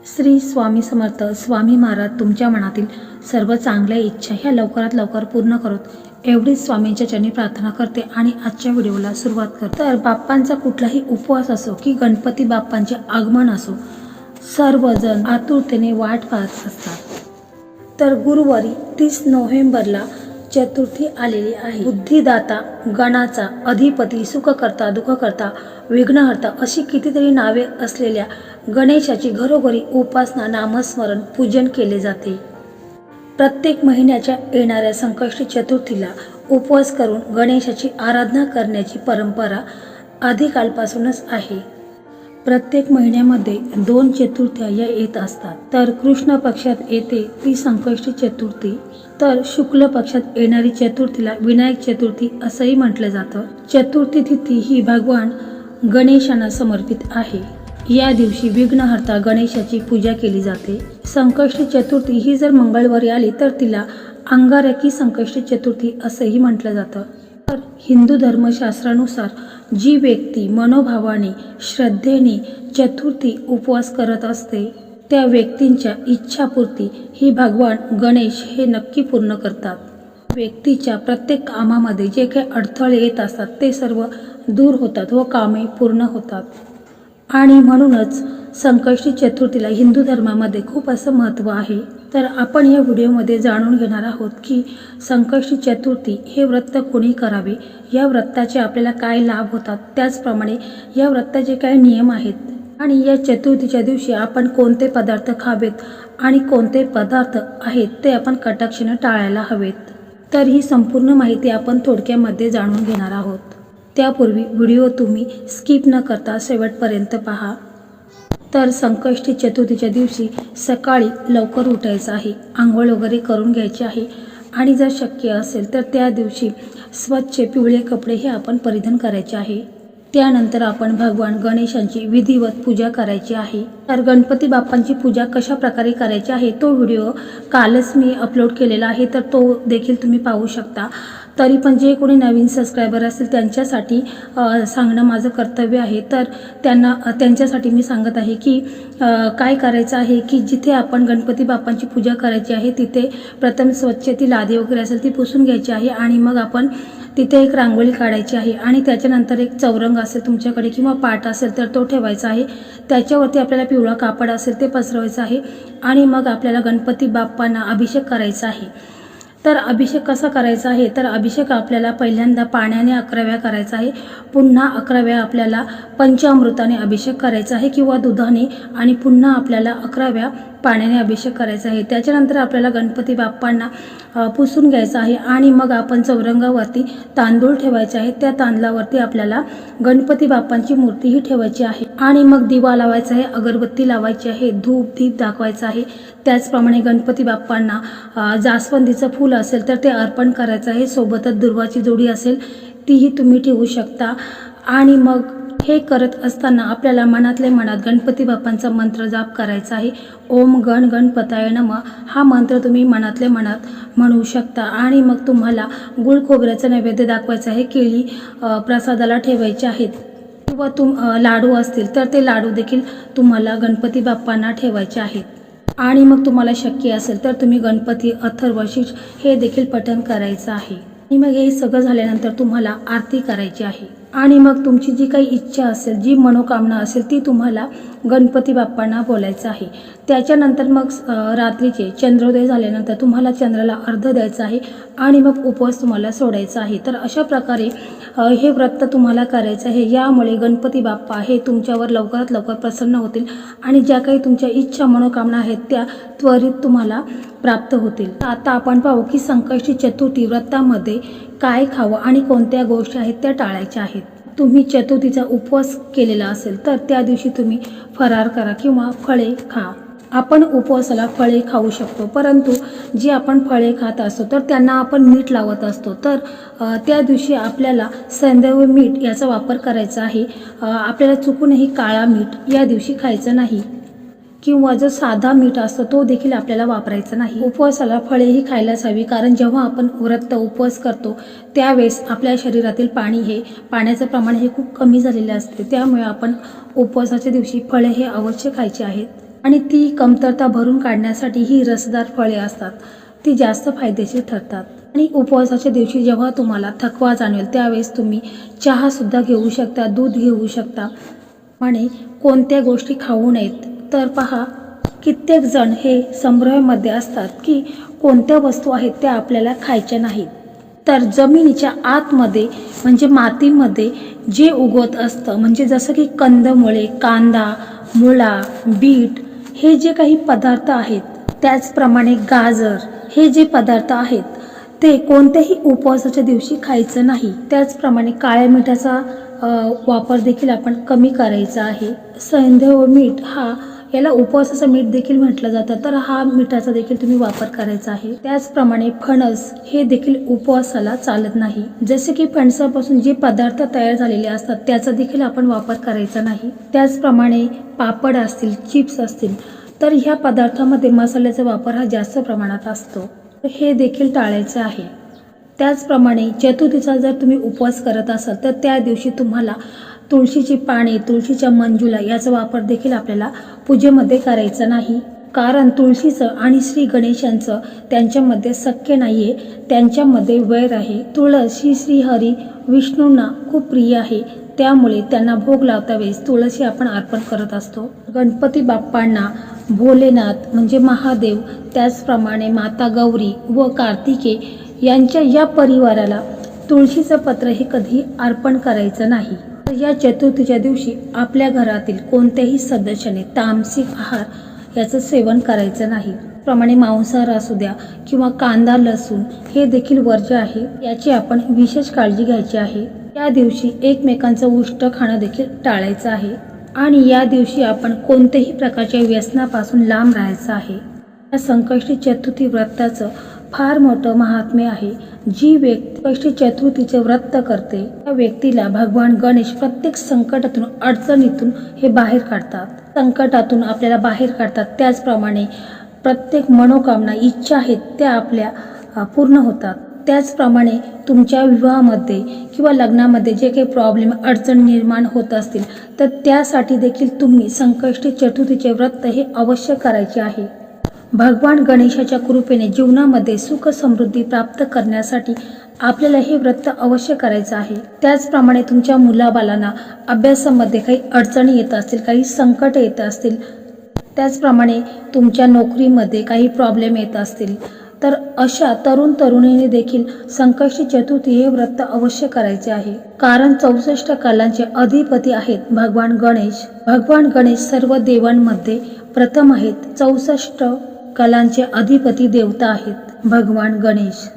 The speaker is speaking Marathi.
श्री स्वामी समर्थ. स्वामी महाराज तुमच्या मनातील सर्व चांगल्या इच्छा ह्या लवकरात लवकर पूर्ण करोत एवढीच स्वामींच्या चरणी प्रार्थना करते आणि आजच्या व्हिडिओला सुरुवात करते. तर बाप्पांचा कुठलाही उपवास असो की गणपती बाप्पांचे आगमन असो, सर्वजण आतुरतेने वाट पाहत असतात. तर गुरुवारी 30 नोव्हेंबरला चतुर्थी आलेली आहे. बुद्धिदाता, गणाचा अधिपती, सुखकर्ता, दुःखकर्ता, विघ्नहर्ता अशी कितीतरी नावे असलेल्या गणेशाची घरोघरी उपासना, नामस्मरण, पूजन केले जाते. प्रत्येक महिन्याच्या येणाऱ्या संकष्टी चतुर्थीला उपवास करून गणेशाची आराधना करण्याची परंपरा आदिकालपासूनच आहे. प्रत्येक महिन्यामध्ये 2 चतुर्थ्या या येत असतात. तर कृष्ण पक्षात येते ती संकष्टी चतुर्थी, तर शुक्ल पक्षात येणारी चतुर्थीला विनायक चतुर्थी असंही म्हटलं जातं. चतुर्थी तिथी ही भगवान गणेशांना समर्पित आहे. या दिवशी विघ्नहर्ता गणेशाची पूजा केली जाते. संकष्टी चतुर्थी ही जर मंगळवारी आली तर तिला अंगारकी संकष्टी चतुर्थी असंही म्हटलं जातं. तर हिंदू धर्मशास्त्रानुसार जी व्यक्ती मनोभावाने, श्रद्धेने चतुर्थी उपवास करत असते त्या व्यक्तींच्या इच्छापूर्ती ही भगवान गणेश हे नक्की पूर्ण करतात. व्यक्तीच्या प्रत्येक कामामध्ये जे काही अडथळे येत असतात ते सर्व दूर होतात व कामे पूर्ण होतात. आणि म्हणूनच संकष्टी चतुर्थीला हिंदू धर्मामध्ये खूप असं महत्त्व आहे. तर आपण या व्हिडिओमध्ये जाणून घेणार आहोत की संकष्टी चतुर्थी हे व्रत कोणी करावे, या व्रताचे आपल्याला काय लाभ होतात, त्याचप्रमाणे या व्रताचे काय नियम आहेत आणि या चतुर्थीच्या दिवशी आपण कोणते पदार्थ खावेत आणि कोणते पदार्थ आहेत ते आपण कटाक्षाने टाळायला हवेत. तर ही संपूर्ण माहिती आपण थोडक्यामध्ये जाणून घेणार आहोत. त्यापूर्वी व्हिडिओ तुम्ही स्किप न करता शेवटपर्यंत पहा. तर संकष्टी चतुर्थीच्या दिवशी सकाळी लवकर उठायचं आहे, आंघोळ वगैरे करून घ्यायची आहे आणि जर शक्य असेल तर त्या दिवशी स्वच्छ पिवळे कपडे हे आपण परिधान करायचे आहे. त्यानंतर आपण भगवान गणेशांची विधिवत पूजा करायची आहे. तर गणपती बाप्पांची पूजा कशा प्रकारे करायची आहे तो व्हिडिओ कालच मी अपलोड केलेला आहे, तर तो देखील तुम्ही पाहू शकता. तरी पण जे कोणी नवीन सबस्क्रायबर असतील त्यांच्यासाठी सांगणं माझं कर्तव्य आहे. तर त्यांच्यासाठी मी सांगत आहे की काय करायचं आहे की जिथे आपण गणपती बाप्पांची पूजा करायची आहे तिथे प्रथम स्वच्छ ती लादी वगैरे असेल ती पुसून घ्यायची आहे आणि मग आपण तिथे एक रांगोळी काढायची आहे आणि त्याच्यानंतर एक चौरंग असेल तुमच्याकडे किंवा पाट असेल तर तो ठेवायचा आहे. त्याच्यावरती आपल्याला पिवळा कापड असेल ते पसरवायचं आहे आणि मग आपल्याला गणपती बाप्पांना अभिषेक करायचा आहे. तर अभिषेक कसा करायचा आहे, तर अभिषेक आपल्याला पहिल्यांदा पाण्याने 11 वेळा करायचा आहे, पुन्हा 11 वेळा आपल्याला पंचामृताने अभिषेक करायचा आहे किंवा दुधाने आणि पुन्हा आपल्याला 11 वेळा पाण्याने अभिषेक करायचा आहे. त्याच्यानंतर आपल्याला गणपती बाप्पांना पुसून घ्यायचं आहे आणि मग आपण चौरंगावरती तांदूळ ठेवायचे आहे. त्या तांदळावरती आपल्याला गणपती बाप्पांची मूर्तीही ठेवायची आहे आणि मग दिवा लावायचा आहे, अगरबत्ती लावायची आहे, धूप दीप दाखवायचा आहे. त्याचप्रमाणे गणपती बाप्पांना जास्वंदीचं फूल असेल तर ते अर्पण करायचं आहे. सोबतच दुर्वाची जोडी असेल तीही तुम्ही ठेवू शकता. आणि मग हे करत असताना आपल्याला मनातल्या मनात गणपती बाप्पांचा मंत्र जाप करायचा आहे. ओम गण गणपताय नमः हा मंत्र तुम्ही मनातल्या मनात म्हणू शकता. आणि मग तुम्हाला गुळ खोबऱ्याचं नैवेद्य दाखवायचं आहे, केळी प्रसादाला ठेवायचे आहेत किंवा लाडू असतील तर ते लाडू देखील तुम्हाला गणपती बाप्पांना ठेवायचे आहेत. आणि मग तुम्हाला शक्य असेल तर तुम्ही गणपती अथर्वशीष हे देखील पठण करायचं आहे. आणि मग हे सगळं झाल्यानंतर तुम्हाला आरती करायची आहे आणि मग तुमची जी काही इच्छा असेल, जी मनोकामना असेल ती तुम्हाला गणपती बाप्पांना बोलायचं आहे. त्याच्यानंतर मग रात्रीचे चंद्रोदय झाल्यानंतर तुम्हाला चंद्राला अर्घ्य द्यायचं आहे आणि मग उपवास तुम्हाला सोडायचा आहे. तर अशा प्रकारे हे व्रत तुम्हाला करायचं आहे. यामुळे गणपती बाप्पा हे तुमच्यावर लवकरात लवकर प्रसन्न होतील आणि ज्या काही तुमच्या इच्छा मनोकामना आहेत त्या त्वरित तुम्हाला प्राप्त होतील. आता आपण पाहू की संकष्टी चतुर्थी व्रतामध्ये काय खावं आणि कोणत्या गोष्टी आहेत त्या टाळायच्या आहेत. तुम्ही चतुर्थीचा उपवास केलेला असेल तर त्या दिवशी तुम्ही फरार करा किंवा फळे खा. आपण उपवासाला फळे खाऊ शकतो, परंतु जी आपण फळे खात असतो तर त्यांना आपण मीठ लावत असतो. तर त्या दिवशी आपल्याला सैंधव मीठ याचा वापर करायचा आहे. आपल्याला चुकूनही काळा मीठ या दिवशी खायचं नाही किंवा जो साधा मीठ असतो तो देखील आपल्याला वापरायचा नाही. उपवासाला फळेही खायलाच हवी, कारण जेव्हा आपण व्रत उपवास करतो त्यावेळेस आपल्या शरीरातील पाण्याचं प्रमाण हे खूप कमी झालेले असते. त्यामुळे आपण उपवासाच्या दिवशी फळे हे अवश्य खायचे आहेत. आणि ती कमतरता भरून काढण्यासाठी ही रसदार फळे असतात ती जास्त फायदेशीर ठरतात. आणि उपवासाच्या दिवशी जेव्हा तुम्हाला थकवा जाणवेल त्यावेळेस तुम्ही चहा सुद्धा घेऊ शकता, दूध घेऊ शकता आणि कोणत्या गोष्टी खाऊ नयेत. तर पहा, कित्येक जण हे संभ्रमामध्ये असतात की कोणत्या वस्तू आहेत त्या आपल्याला खायच्या नाहीत. तर जमिनीच्या आतमध्ये म्हणजे मातीमध्ये जे उगवत असतं म्हणजे जसं की कंदमुळे, कांदा, मुळा, बीट हे जे काही पदार्थ आहेत, त्याचप्रमाणे गाजर हे जे पदार्थ आहेत ते कोणत्याही उपवासाच्या दिवशी खायचं नाही. त्याचप्रमाणे काळ्या मिठाचा वापर देखील आपण कमी करायचा आहे. सैंधव मीठ याला उपवासाचं मीठ देखील म्हटलं जातं, तर हा मिठाचा देखील तुम्ही वापर करायचा आहे. त्याचप्रमाणे फणस हे देखील उपवासाला चालत नाही. जसे की फणसापासून जे पदार्थ तयार झालेले असतात त्याचा देखील आपण वापर करायचा नाही. त्याचप्रमाणे पापड असतील, चिप्स असतील, तर ह्या पदार्थामध्ये मसाल्याचा वापर हा जास्त प्रमाणात असतो, हे देखील टाळायचं आहे. त्याचप्रमाणे चतुर्थीचा जर तुम्ही उपवास करत असाल तर त्या दिवशी तुम्हाला तुळशीची पाने, तुळशीच्या मंजुला याचा वापर देखील आपल्याला पूजेमध्ये करायचा नाही. कारण तुळशीचं आणि श्री गणेशांचं त्यांच्यामध्ये सख्य नाहीये, त्यांच्यामध्ये वैर आहे. तुळस ही श्रीहरी विष्णूंना खूप प्रिय आहे, त्यामुळे त्यांना भोग लावता वेळेस तुळशी आपण अर्पण करत असतो. गणपती बाप्पांना भोलेनाथ म्हणजे महादेव, त्याचप्रमाणे माता गौरी व कार्तिके यांच्या या परिवाराला तुळशीचं पत्र हे कधी अर्पण करायचं नाही. या चतुर्थीच्या दिवशी आपल्या घरातील कोणत्याही सदस्याने तामसिक आहार याचं सेवन करायचं नाही. प्रमाणे मांसाहार असू द्या किंवा कांदा, लसूण हे देखील वर्ज्य आहे, याची आपण विशेष काळजी घ्यायची आहे. या दिवशी एकमेकांचं उष्ट खाणं देखील टाळायचं आहे आणि या दिवशी आपण कोणत्याही प्रकारच्या व्यसनापासून लांब राहायचं आहे. या संकष्टी चतुर्थी व्रताचं फार मोठं महात्म्य आहे. जी व्यक्ती संकष्टी चतुर्थीचे व्रत करते त्या व्यक्तीला भगवान गणेश प्रत्येक संकटातून, अडचणीतून हे बाहेर काढतात, संकटातून आपल्याला बाहेर काढतात. त्याचप्रमाणे प्रत्येक मनोकामना, इच्छा आहेत त्या आपल्या पूर्ण होतात. त्याचप्रमाणे तुमच्या विवाहामध्ये किंवा लग्नामध्ये जे काही प्रॉब्लेम, अडचण निर्माण होत असतील तर त्यासाठी देखील तुम्ही संकष्टी चतुर्थीचे व्रत हे अवश्य करायचे आहे. भगवान गणेशाच्या कृपेने जीवनामध्ये सुख समृद्धी प्राप्त करण्यासाठी आपल्याला हे व्रत अवश्य करायचं आहे. त्याचप्रमाणे तुमच्या मुलाबाळांना अभ्यासामध्ये काही अडचणी येत असतील, काही संकट येत असतील, त्याचप्रमाणे तुमच्या नोकरीमध्ये काही प्रॉब्लेम येत असतील तर अशा तरुण तरुणीने देखील संकष्टी चतुर्थी हे व्रत अवश्य करायचे आहे. कारण 64 कलांचे अधिपती आहेत भगवान गणेश. भगवान गणेश सर्व देवांमध्ये प्रथम आहेत. 64 कलांचे अधिपती देवता आहेत भगवान गणेश.